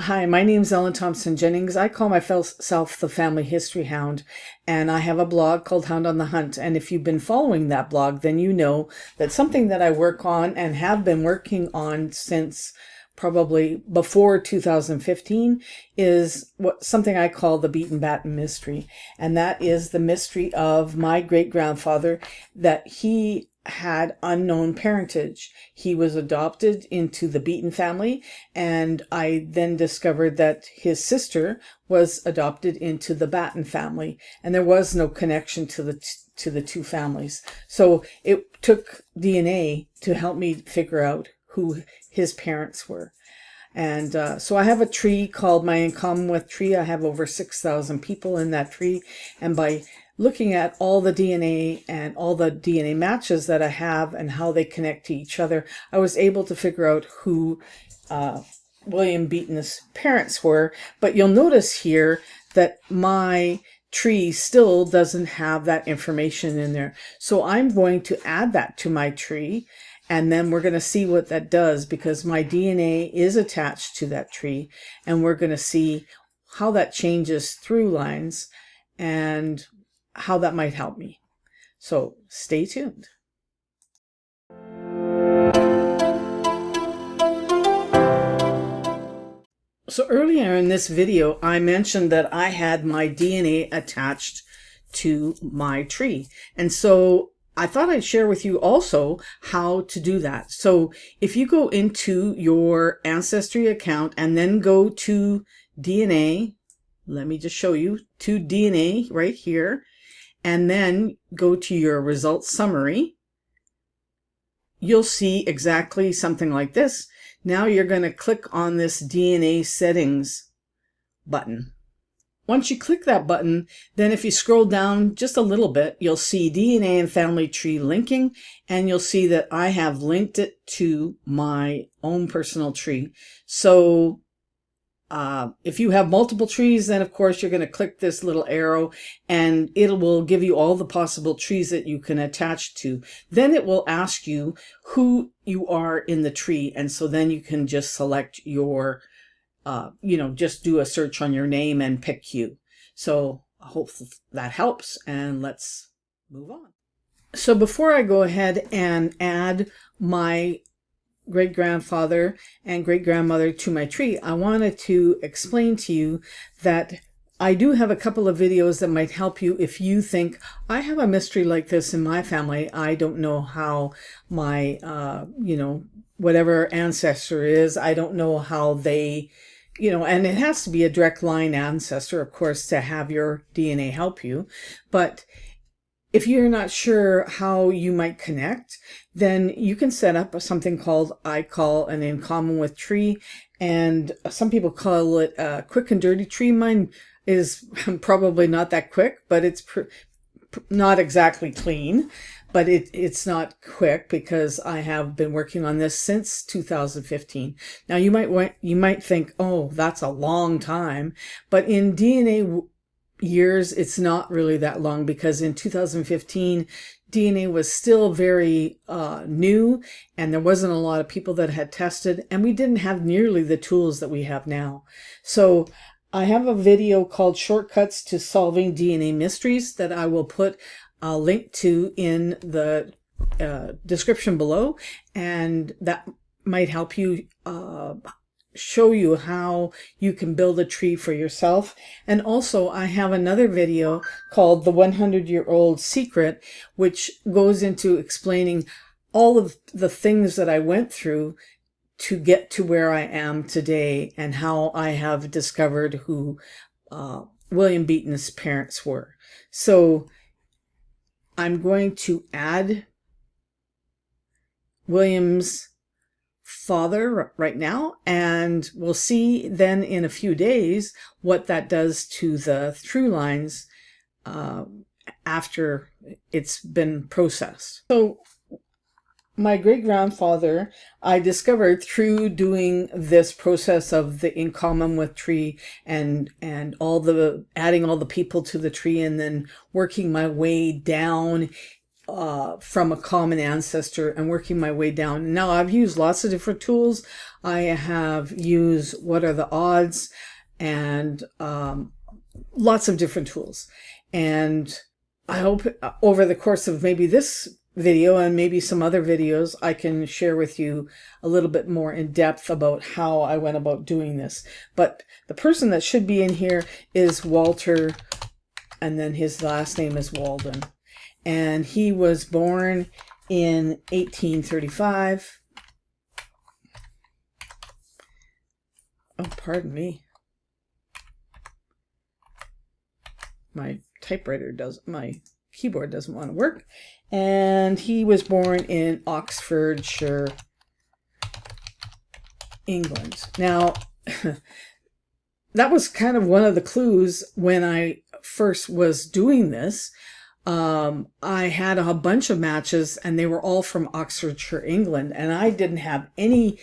Hi, my name's Ellen Thompson-Jennings. I call myself the Family History Hound, and I have a blog called Hound on the Hunt. And if you've been following that blog, then you know that something that I work on and have been working on since probably before 2015 is something I call the Beaton Batten Mystery. And that is the mystery of my great-grandfather, that he had unknown parentage. He was adopted into the Beaton family, and I then discovered that his sister was adopted into the Batten family, and there was no connection to the two families. So it took DNA to help me figure out who his parents were. And so I have a tree called my In Common With tree. I have over 6,000 people in that tree, and by looking at all the DNA and all the DNA matches that I have and how they connect to each other, I was able to figure out who William Beaton's parents were. But you'll notice here that my tree still doesn't have that information in there. So I'm going to add that to my tree, and then we're going to see what that does, because my DNA is attached to that tree, and we're going to see how that changes through lines and how that might help me. So stay tuned. So earlier in this video, I mentioned that I had my DNA attached to my tree. And so I thought I'd share with you also how to do that. So if you go into your Ancestry account and then go to DNA, let me just show you, to DNA right here, and then go to your results summary, you'll see exactly something like this. Now you're going to click on this DNA settings button. Once you click that button, then if you scroll down just a little bit, you'll see DNA and family tree linking, and you'll see that I have linked it to my own personal tree. So if you have multiple trees, then of course you're going to click this little arrow and it will give you all the possible trees that you can attach to. Then it will ask you who you are in the tree. And so then you can just select your, just do a search on your name and pick you. So I hope that helps, and let's move on. So before I go ahead and add my great-grandfather and great-grandmother to my tree, I wanted to explain to you that I do have a couple of videos that might help you if you think, I have a mystery like this in my family. I don't know how my, whatever ancestor is, I don't know how they, and it has to be a direct line ancestor, of course, to have your DNA help you. But if you're not sure how you might connect, then you can set up something called, I call an In Common With tree, and some people call it a quick and dirty tree. Mine is probably not that quick, but it's not exactly clean, but it's not quick because I have been working on this since 2015. Now you might think, oh, that's a long time, but in DNA years, it's not really that long, because in 2015 DNA was still very new, and there wasn't a lot of people that had tested, and we didn't have nearly the tools that we have now. So I have a video called Shortcuts to Solving DNA Mysteries that I will put a link to in the description below, and that might help you show you how you can build a tree for yourself. And also I have another video called The 100-Year-Old Secret, which goes into explaining all of the things that I went through to get to where I am today, and how I have discovered who William Beaton's parents were. So I'm going to add William's father right now, and we'll see then in a few days what that does to the through lines after it's been processed. So my great-grandfather, I discovered through doing this process of the In Common With tree and adding all the people to the tree, and then working my way down from a common ancestor and working my way down. Now, I've used lots of different tools. I have used what are the odds and lots of different tools. And I hope over the course of maybe this video and maybe some other videos, I can share with you a little bit more in depth about how I went about doing this. But the person that should be in here is Walter, and then his last name is Walden. And he was born in 1835. Oh, pardon me. My keyboard doesn't want to work. And he was born in Oxfordshire, England. Now, that was kind of one of the clues when I first was doing this. I had a bunch of matches and they were all from Oxfordshire, England, and I didn't have any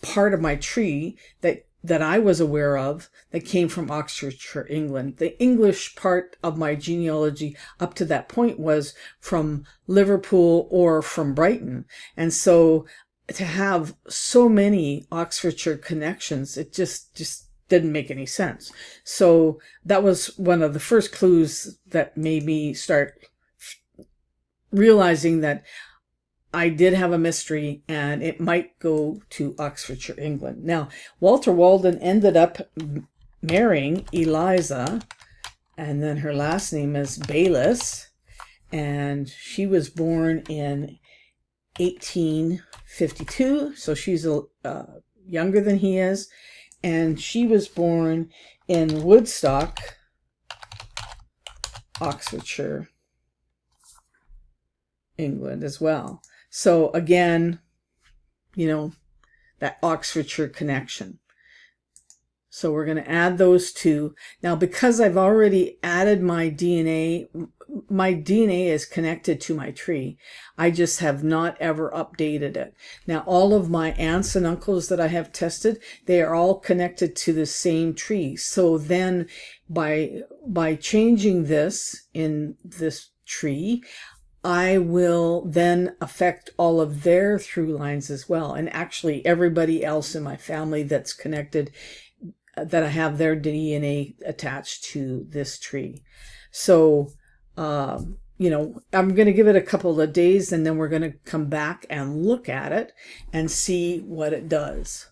part of my tree that I was aware of that came from Oxfordshire, England. The English part of my genealogy up to that point was from Liverpool or from Brighton. And so to have so many Oxfordshire connections, it just didn't make any sense. So that was one of the first clues that made me start realizing that I did have a mystery and it might go to Oxfordshire, England. Now, Walter Walden ended up marrying Eliza, and then her last name is Bayliss, and she was born in 1852, so she's younger than he is, and she was born in Woodstock, Oxfordshire, England as well. So again, you know, that Oxfordshire connection. So we're going to add those two. Now, because I've already added my DNA is connected to my tree. I just have not ever updated it. Now, all of my aunts and uncles that I have tested, they are all connected to the same tree. So then by changing this in this tree, I will then affect all of their through lines as well. And actually everybody else in my family that's connected, that I have their DNA attached to this tree. So, you know, I'm going to give it a couple of days and then we're going to come back and look at it and see what it does.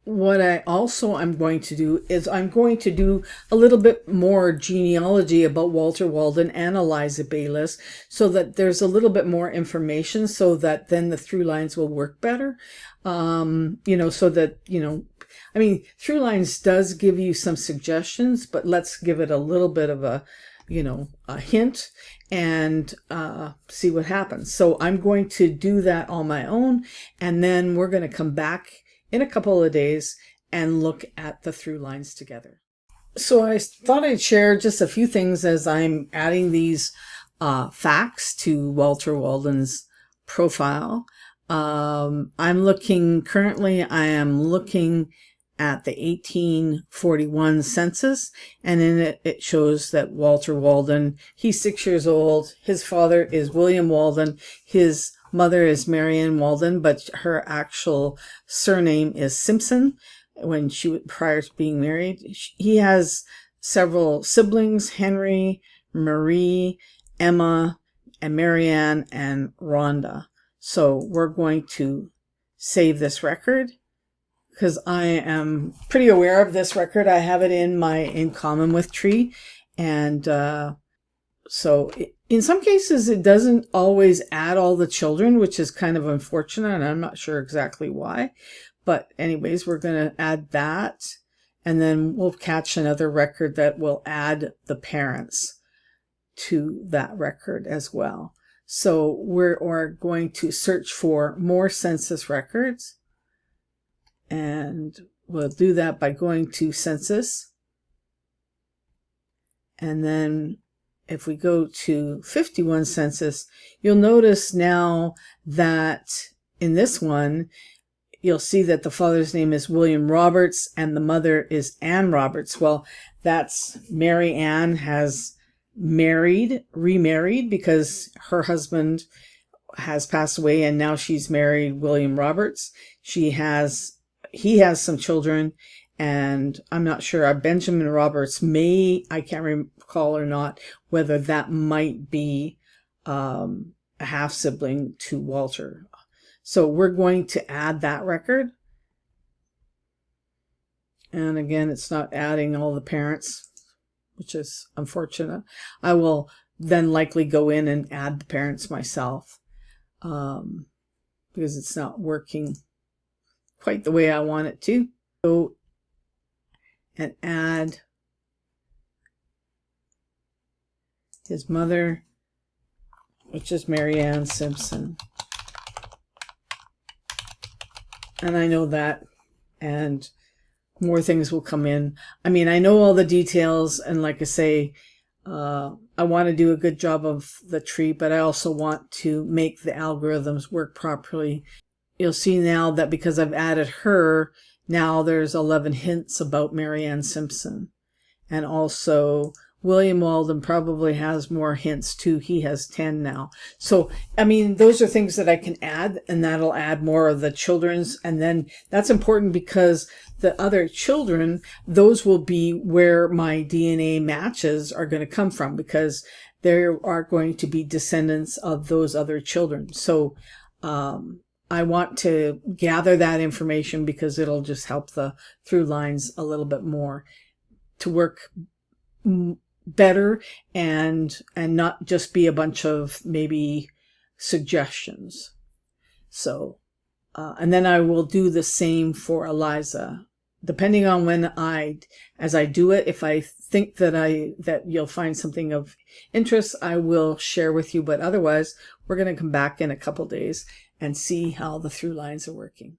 What I also am going to do is I'm going to do a little bit more genealogy about Walter Walden and Eliza Bayliss so that there's a little bit more information so that then the through lines will work better. You know, so that, you know, I mean, through lines does give you some suggestions, but let's give it a little bit of a, you know, a hint and see what happens. So I'm going to do that on my own, and then we're going to come back in a couple of days and look at the through lines together. So I thought I'd share just a few things as I'm adding these facts to Walter Walden's profile. Currently I am looking at the 1841 census, and in it, it shows that Walter Walden, he's 6 years old. His father is William Walden. His mother is Marianne Walden, but her actual surname is Simpson prior to being married. He has several siblings, Henry, Marie, Emma, and Marianne, and Rhonda. So we're going to save this record because I am pretty aware of this record. I have it in my In Common With tree. And so in some cases, it doesn't always add all the children, which is kind of unfortunate, and I'm not sure exactly why. But anyways, we're going to add that, and then we'll catch another record that will add the parents to that record as well. So we're going to search for more census records, and we'll do that by going to census, and then if we go to 51 census, you'll notice now that in this one, you'll see that the father's name is William Roberts and the mother is Anne Roberts. Well, that's Mary Ann has remarried because her husband has passed away and now she's married William Roberts. He has some children, and I'm not sure. Benjamin Roberts I can't recall or not, whether that might be a half sibling to Walter. So we're going to add that record. And again, it's not adding all the parents, which is unfortunate. I will then likely go in and add the parents myself, because it's not working quite the way I want it to. Go and add his mother, which is Mary Ann Simpson. And I know that, and more things will come in. I mean, I know all the details, and like I say, I want to do a good job of the tree, but I also want to make the algorithms work properly. You'll see now that because I've added her, now there's 11 hints about Mary Ann Simpson. And also William Walden probably has more hints too. He has 10 now. So, I mean, those are things that I can add, and that'll add more of the children's. And then that's important because the other children, those will be where my DNA matches are going to come from, because there are going to be descendants of those other children. So, I want to gather that information because it'll just help the through lines a little bit more to work better and not just be a bunch of maybe suggestions. So, and then I will do the same for Eliza, depending on when as I do it. If I think that you'll find something of interest, I will share with you. But otherwise, we're going to come back in a couple days and see how the through lines are working.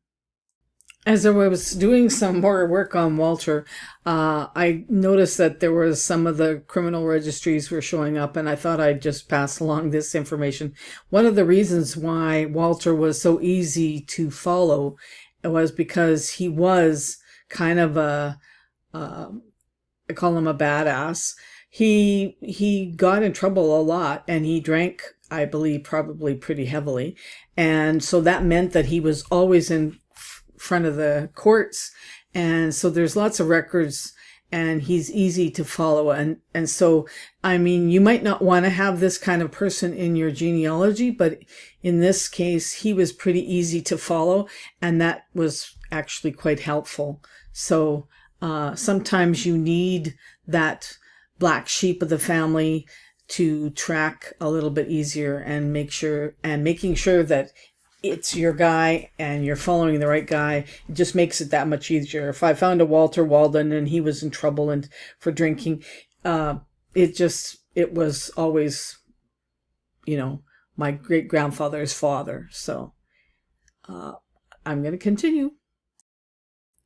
As I was doing some more work on Walter, I noticed that there was some of the criminal registries were showing up, and I thought I'd just pass along this information. One of the reasons why Walter was so easy to follow was because he was kind of I call him a badass. He got in trouble a lot, and he drank, I believe, probably pretty heavily. And so that meant that he was always in front of the courts. And so there's lots of records, and he's easy to follow. And so, I mean, you might not want to have this kind of person in your genealogy, but in this case, he was pretty easy to follow, and that was actually quite helpful. So sometimes you need that black sheep of the family to track a little bit easier and making sure that it's your guy and you're following the right guy. It just makes it that much easier. If I found a Walter Walden and he was in trouble and for drinking, it was always, my great grandfather's father. So I'm going to continue.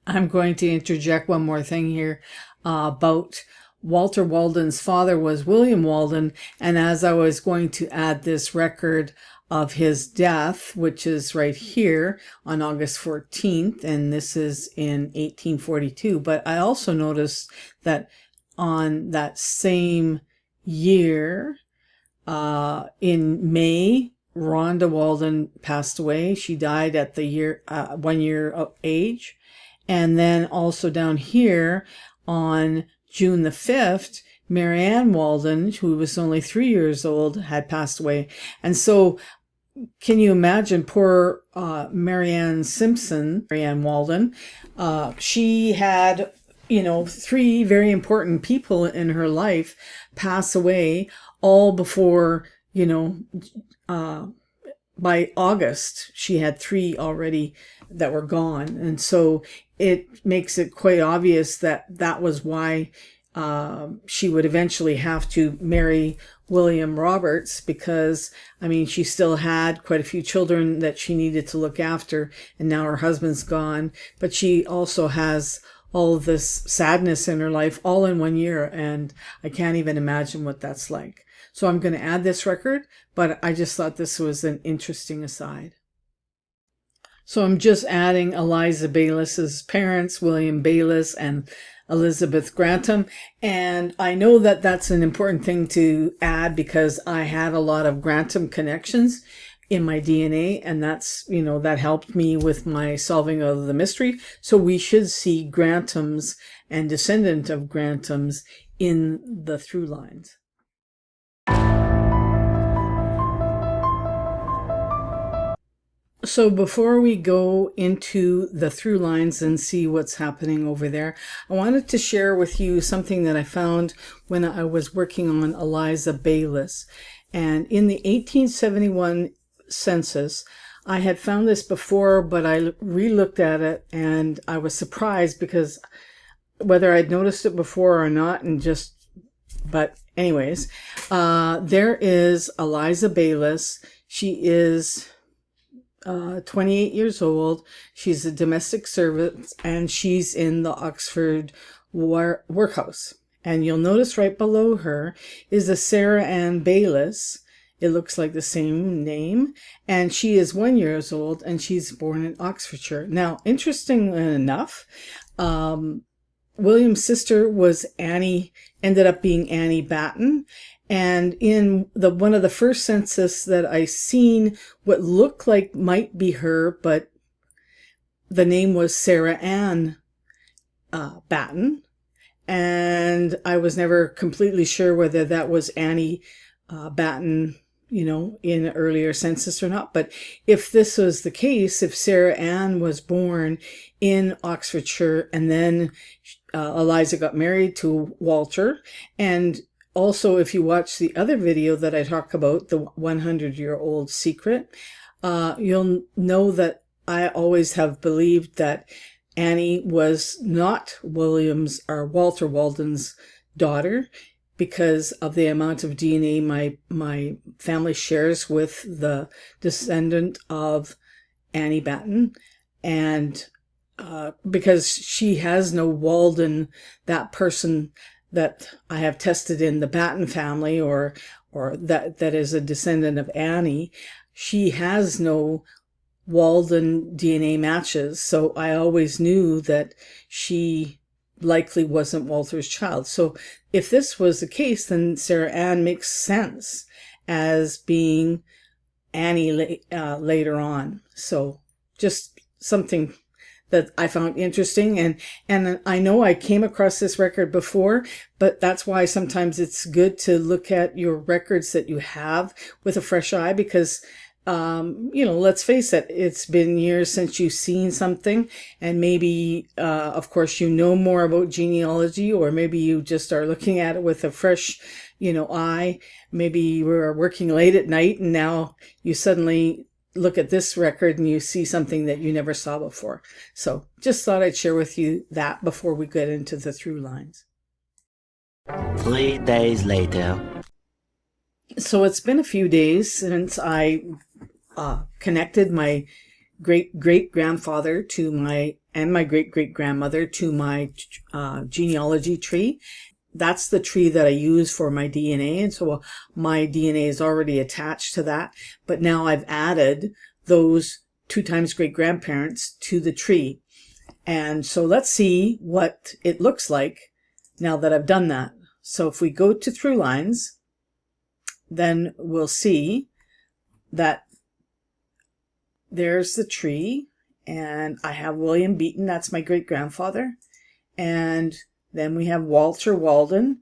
I'm going to interject one more thing here about Walter Walden's father was William Walden, and as I was going to add this record of his death, which is right here on August 14th, and this is in 1842, but I also noticed that on that same year, in May, Rhonda Walden passed away. She died at the 1 year of age. And then also down here on June the 5th, Mary Ann Walden, who was only 3 years old, had passed away. And so can you imagine poor Mary Ann Walden? She had, 3 very important people in her life pass away all before, by August, she had 3 already that were gone. And so it makes it quite obvious that that was why she would eventually have to marry William Roberts, because, she still had quite a few children that she needed to look after, and now her husband's gone. But she also has all of this sadness in her life all in 1 year, and I can't even imagine what that's like. So I'm going to add this record, but I just thought this was an interesting aside. So I'm just adding Eliza Baylis's parents, William Baylis and Elizabeth Grantham. And I know that that's an important thing to add because I had a lot of Grantham connections in my DNA, and that's, that helped me with my solving of the mystery. So we should see Granthams and descendant of Granthams in the through lines. So before we go into the through lines and see what's happening over there, I wanted to share with you something that I found when I was working on Eliza Baylis. And in the 1871 census, I had found this before, but I re-looked at it and I was surprised because whether I'd noticed it before or not, but anyways, there is Eliza Baylis. She is 28 years old. She's a domestic servant and she's in the Oxford workhouse. And you'll notice right below her is a Sarah Ann Baylis. It looks like the same name. And she is 1 year old and she's born in Oxfordshire. Now, interestingly enough, William's sister was ended up being Annie Batten. And in one of the first census that I seen, what looked like might be her, but the name was Sarah Ann Batten. And I was never completely sure whether that was Annie Batten, in an earlier census or not. But if this was the case, if Sarah Ann was born in Oxfordshire and then Eliza got married to Walter, and also, if you watch the other video that I talk about, the 100-year-old secret, you'll know that I always have believed that Annie was not William's or Walter Walden's daughter because of the amount of DNA my family shares with the descendant of Annie Batten, and because she has no Walden, that person that I have tested in the Batten family or that is a descendant of Annie, she has no Walden DNA matches. So I always knew that she likely wasn't Walter's child. So if this was the case, then Sarah Ann makes sense as being Annie later on. So just something that I found interesting, and I know I came across this record before, but that's why sometimes it's good to look at your records that you have with a fresh eye, because let's face it, it's been years since you've seen something, and maybe of course you know more about genealogy, or maybe you just are looking at it with a fresh eye. Maybe you were working late at night and now you suddenly look at this record and you see something that you never saw before. So just thought I'd share with you that before we get into the through lines. 3 days later. So it's been a few days since I connected my great-great-grandfather to my great-great-grandmother to my genealogy tree. That's the tree that I use for my DNA. And so my DNA is already attached to that. But now I've added those 2 times great-grandparents to the tree. And so let's see what it looks like now that I've done that. So if we go to through lines, then we'll see that there's the tree. And I have William Beaton. That's my great-grandfather. And then we have Walter Walden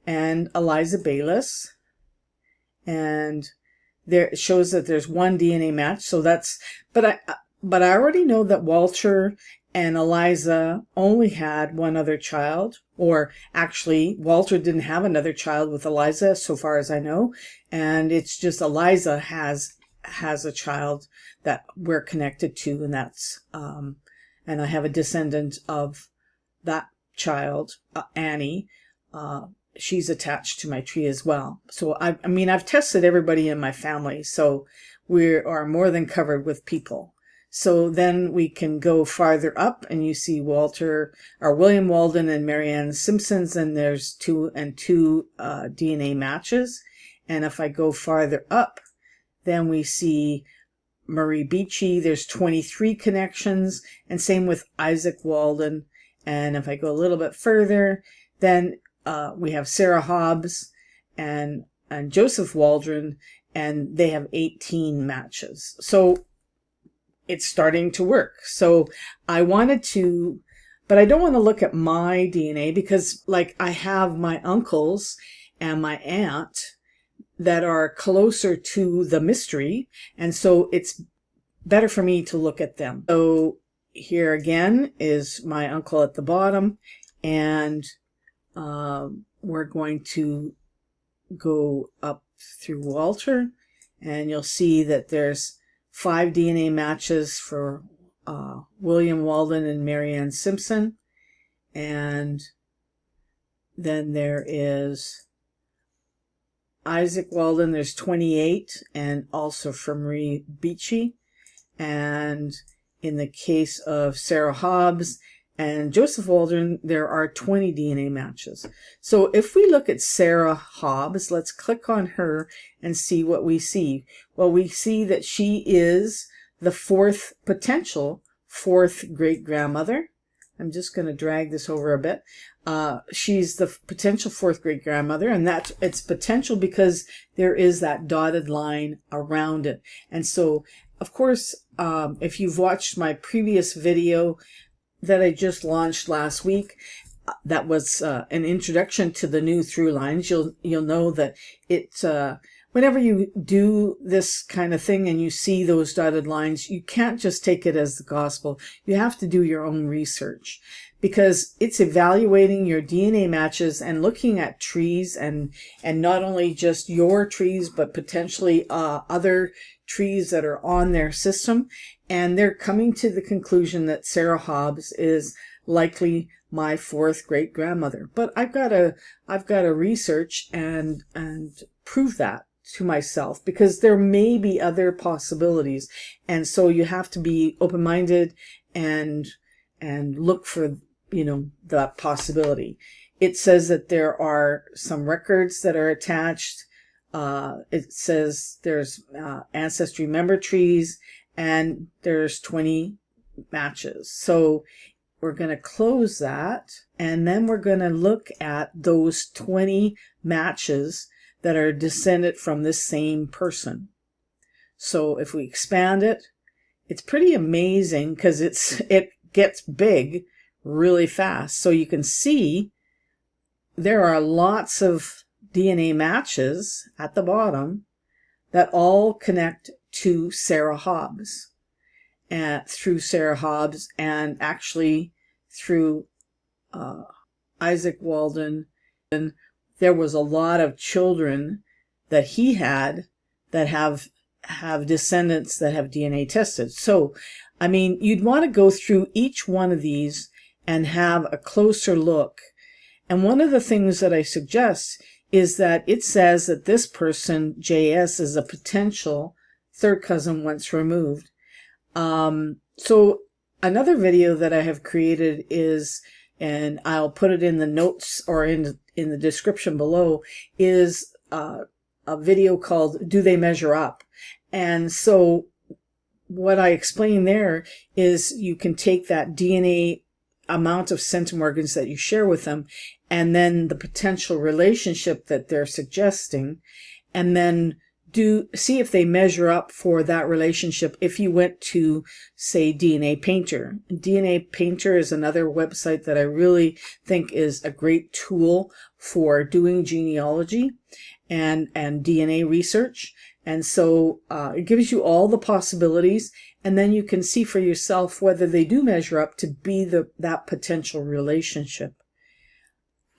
and Eliza Baylis. And there it shows that there's 1 DNA match. So that's, but I already know that Walter and Eliza only had 1 other child, or actually Walter didn't have another child with Eliza, so far as I know. And it's just Eliza has a child that we're connected to, and that's, and I have a descendant of that child, Annie. She's attached to my tree as well. So I mean, I've tested everybody in my family, so we are more than covered with people. So then we can go farther up, and you see William Walden and Marianne Simpsons, and there's 2 and 2 DNA matches. And if I go farther up, then we see Marie Beachy, there's 23 connections, and same with Isaac Walden. And if I go a little bit further, then we have Sarah Hobbs and Joseph Waldron, and they have 18 matches. So it's starting to work. So I wanted to, but I don't want to look at my DNA because, like, I have my uncles and my aunt that are closer to the mystery, and so it's better for me to look at them. So here again is my uncle at the bottom, and we're going to go up through Walter, and you'll see that there's 5 DNA matches for William Walden and Marianne Simpson, and then there is Isaac Walden, there's 28, and also for Marie Beachy. And in the case of Sarah Hobbs and Joseph Waldron, there are 20 DNA matches. So if we look at Sarah Hobbs, let's click on her and see what we see. Well, we see that she is the potential fourth great-grandmother. I'm just going to drag this over a bit. She's the potential fourth great-grandmother, and it's potential because there is that dotted line around it. And so, of course, if you've watched my previous video that I just launched last week, that was an introduction to the new ThruLines. You'll know that it whenever you do this kind of thing and you see those dotted lines, you can't just take it as the gospel. You have to do your own research, because it's evaluating your DNA matches and looking at trees, and not only just your trees, but potentially other trees that are on their system. And they're coming to the conclusion that Sarah Hobbs is likely my fourth great grandmother. But I've got to research and prove that to myself, because there may be other possibilities. And so you have to be open-minded and look for, that possibility. It says that there are some records that are attached. It says there's ancestry member trees, and there's 20 matches. So we're going to close that, and then we're going to look at those 20 matches that are descended from this same person. So if we expand it, it's pretty amazing, because it gets big really fast. So you can see there are lots of DNA matches at the bottom that all connect to Sarah Hobbs, through Sarah Hobbs, and actually through Isaac Walden. And there was a lot of children that he had that have descendants that have DNA tested. So, I mean, you'd want to go through each one of these and have a closer look. And one of the things that I suggest is that it says that this person, JS, is a potential third cousin once removed. So another video that I have created is, and I'll put it in the notes or in the description below, is a video called Do They Measure Up? And so what I explain there is you can take that DNA amount of centimorgans that you share with them, and then the potential relationship that they're suggesting, and then see if they measure up for that relationship. If you went to, say, DNA Painter. DNA Painter is another website that I really think is a great tool for doing genealogy and DNA research. And so it gives you all the possibilities, and then you can see for yourself whether they do measure up to be that potential relationship.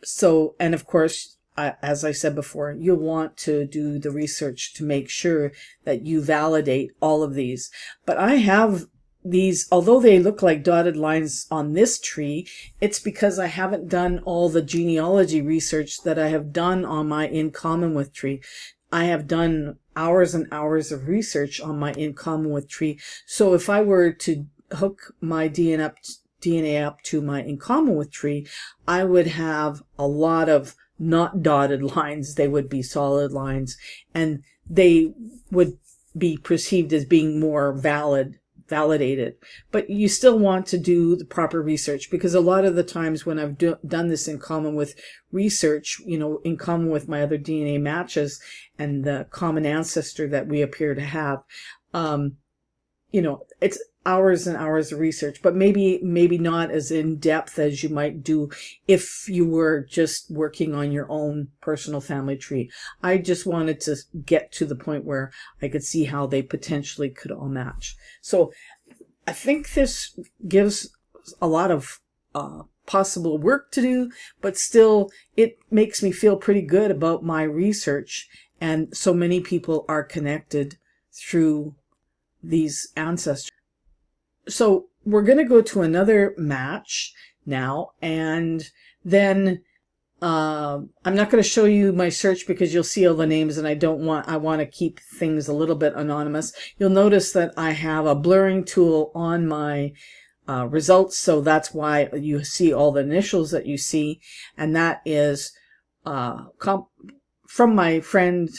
So, and of course, as I said before, you'll want to do the research to make sure that you validate all of these. But I have these, although they look like dotted lines on this tree, it's because I haven't done all the genealogy research that I have done on my In Common With tree. I have done hours and hours of research on my In Common With tree. So if I were to hook my DNA up to my In Common With tree, I would have a lot of not dotted lines. They would be solid lines, and they would be perceived as being more validated. But you still want to do the proper research, because a lot of the times when I've done this in common with research, in common with my other DNA matches and the common ancestor that we appear to have, it's hours and hours of research, but maybe not as in depth as you might do if you were just working on your own personal family tree. I just wanted to get to the point where I could see how they potentially could all match. So I think this gives a lot of possible work to do, but still it makes me feel pretty good about my research, and so many people are connected through these ancestors. So we're going to go to another match now, and then I'm not going to show you my search because you'll see all the names, and I want to keep things a little bit anonymous. You'll notice that I have a blurring tool on my results, so that's why you see all the initials that you see, and that is from my friend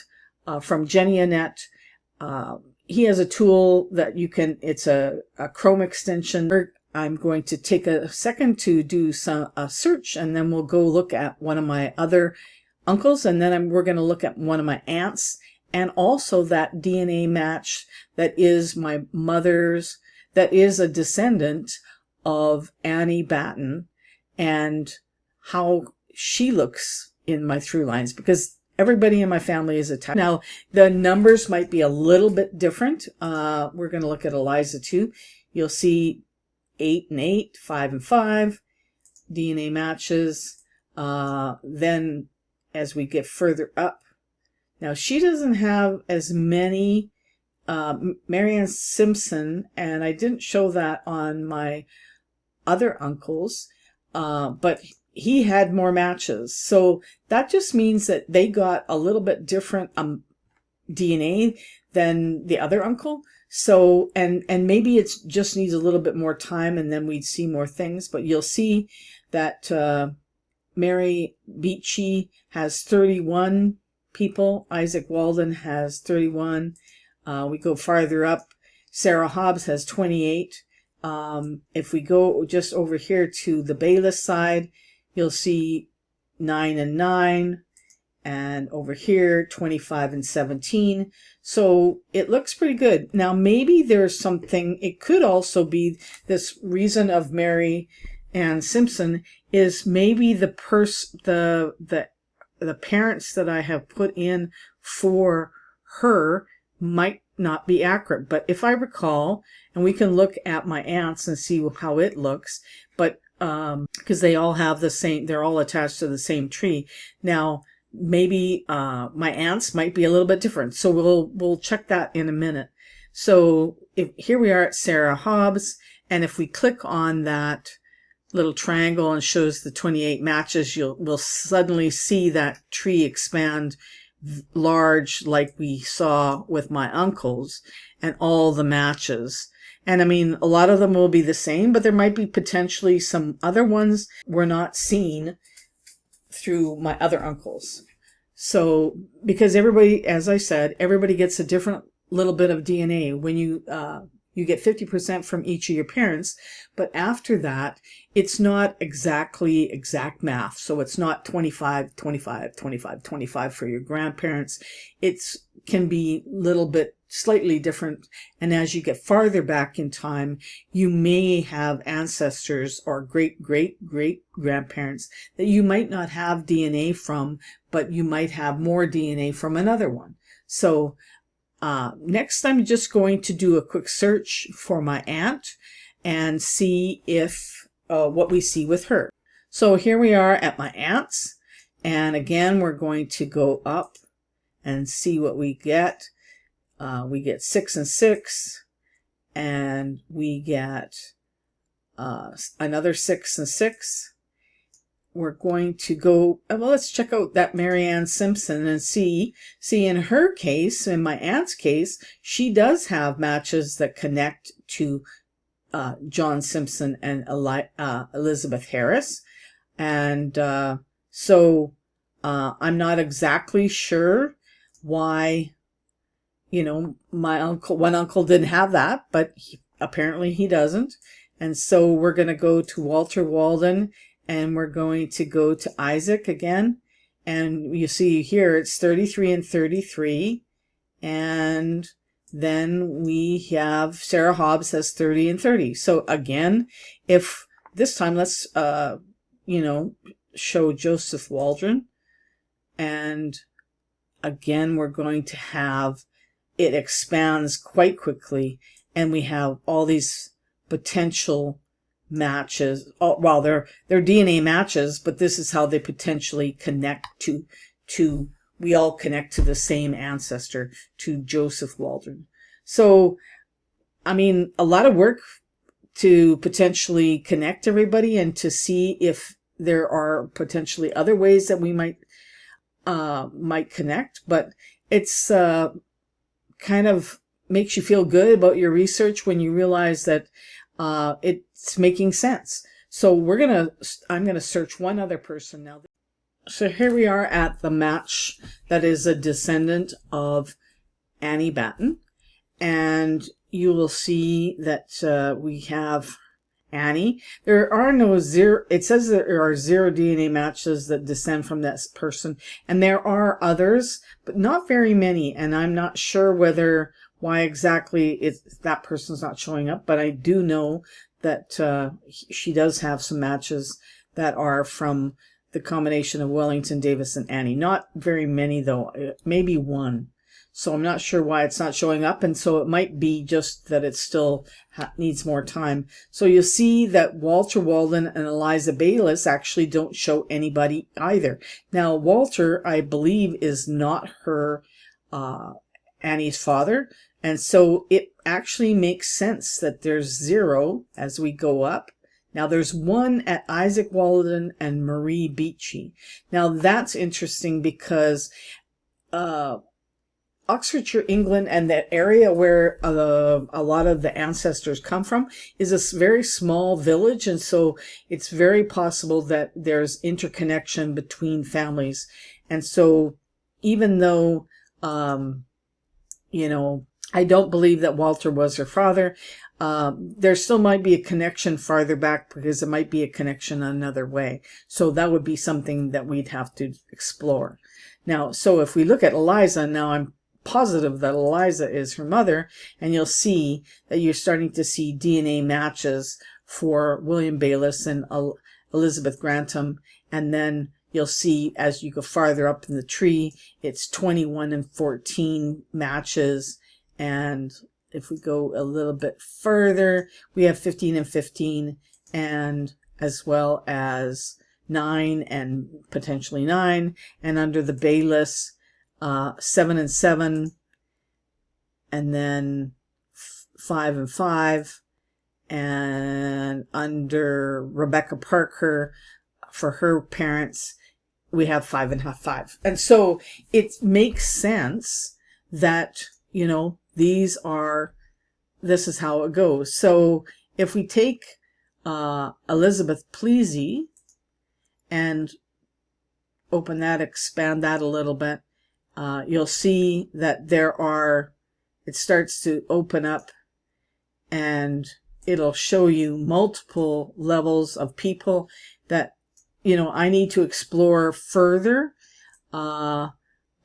from Genealogy. He has a tool that you can, it's a Chrome extension. I'm going to take a second to do a search, and then we'll go look at one of my other uncles, and then we're going to look at one of my aunts, and also that DNA match that is my mother's, that is a descendant of Annie Batten, and how she looks in my through lines, because everybody in my family is attached. Now, the numbers might be a little bit different. We're going to look at Eliza too. You'll see 8 and 8, 5 and 5, DNA matches. Then as we get further up, now she doesn't have as many, Marianne Simpson, and I didn't show that on my other uncles, but he had more matches. So that just means that they got a little bit different DNA than the other uncle. So, and maybe it just needs a little bit more time, and then we'd see more things. But you'll see that Mary Beachy has 31 people. Isaac Walden has 31. We go farther up. Sarah Hobbs has 28. If we go just over here to the Bayless side, you'll see 9 and 9, and over here 25 and 17. So it looks pretty good. Now maybe there's something, it could also be this reason of Mary Ann Simpson is maybe the parents that I have put in for her might not be accurate. But if I recall, and we can look at my aunts and see how it looks, but because they all have the same, they're all attached to the same tree. Now, maybe my aunts might be a little bit different. So we'll check that in a minute. So here we are at Sarah Hobbs, and if we click on that little triangle and shows the 28 matches, we'll suddenly see that tree expand large, like we saw with my uncles, and all the matches. And I mean, a lot of them will be the same, but there might be potentially some other ones we're not seeing through my other uncles. So, because everybody, as I said, everybody gets a different little bit of DNA. When you get 50% from each of your parents, but after that, it's not exact math. So it's not 25, 25, 25, 25 for your grandparents. It's can be a little bit slightly different. And as you get farther back in time, you may have ancestors or great grandparents that you might not have DNA from, but you might have more DNA from another one. So next, I'm just going to do a quick search for my aunt and see if what we see with her. So here we are at my aunt's, and again, we're going to go up and see what we get. We get 6 and 6, and we get another 6 and 6. We're going to go, well, let's check out that Marianne Simpson and see in her case, in my aunt's case, she does have matches that connect to John Simpson and Elizabeth Harris. And so I'm not exactly sure why one uncle didn't have that, but apparently he doesn't. And so we're going to go to Walter Walden, and we're going to go to Isaac again. And you see here it's 33 and 33. And then we have Sarah Hobbs has 30 and 30. So again, if this time let's, show Joseph Waldron. And again, we're going to have, it expands quite quickly. And we have all these potential matches. Well, they're DNA matches, but this is how they potentially connect to we all connect to the same ancestor, to Joseph Waldron. So, I mean, a lot of work to potentially connect everybody and to see if there are potentially other ways that we might connect, but it's kind of makes you feel good about your research when you realize that it's making sense. So I'm gonna search one other person now. So here we are at the match that is a descendant of Annie Batten, and you will see that we have Annie. There are no zero, it says there are 0 DNA matches that descend from that person, and there are others, but not very many, and I'm not sure why exactly that person's not showing up, but I do know that she does have some matches that are from the combination of Wellington, Davis, and Annie. Not very many though, maybe one. So I'm not sure why it's not showing up, and so it might be just that it still needs more time. So you'll see that Walter Walden and Eliza Bayliss actually don't show anybody either. Now Walter, I believe, is not her Annie's father, and so it actually makes sense that there's 0 as we go up. Now there's 1 at Isaac Walden and Marie Beachy. Now that's interesting because Oxfordshire, England, and that area where a lot of the ancestors come from is a very small village, and so it's very possible that there's interconnection between families. And so even though I don't believe that Walter was her father, there still might be a connection farther back because it might be a connection another way. So that would be something that we'd have to explore. Now, so if we look at Eliza, now I'm positive that Eliza is her mother, and you'll see that you're starting to see DNA matches for William Bayliss and Elizabeth Grantham, and then you'll see as you go farther up in the tree, it's 21 and 14 matches, and if we go a little bit further, we have 15 and 15, and as well as 9 and potentially 9, and under the Bayliss, 7 and 7, and then 5 and 5, and under Rebecca Parker, for her parents, we have 5 and 5. And so it makes sense that, this is how it goes. So if we take Elizabeth Pleasy and open that, expand that a little bit, you'll see that it starts to open up, and it'll show you multiple levels of people that, I need to explore further.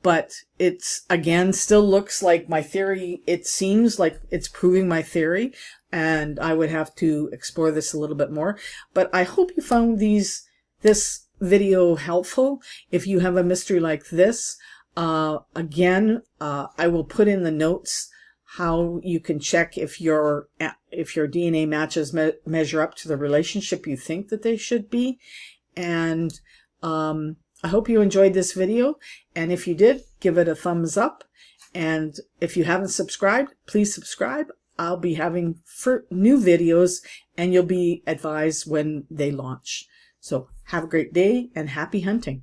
But it's, again, still looks like my theory. It seems like it's proving my theory, and I would have to explore this a little bit more. But I hope you found this video helpful. If you have a mystery like this, again, I will put in the notes how you can check if your DNA matches measure up to the relationship you think that they should be. And I hope you enjoyed this video, and if you did, give it a thumbs up. And if you haven't subscribed, please subscribe. I'll be having new videos, and you'll be advised when they launch. So have a great day and happy hunting.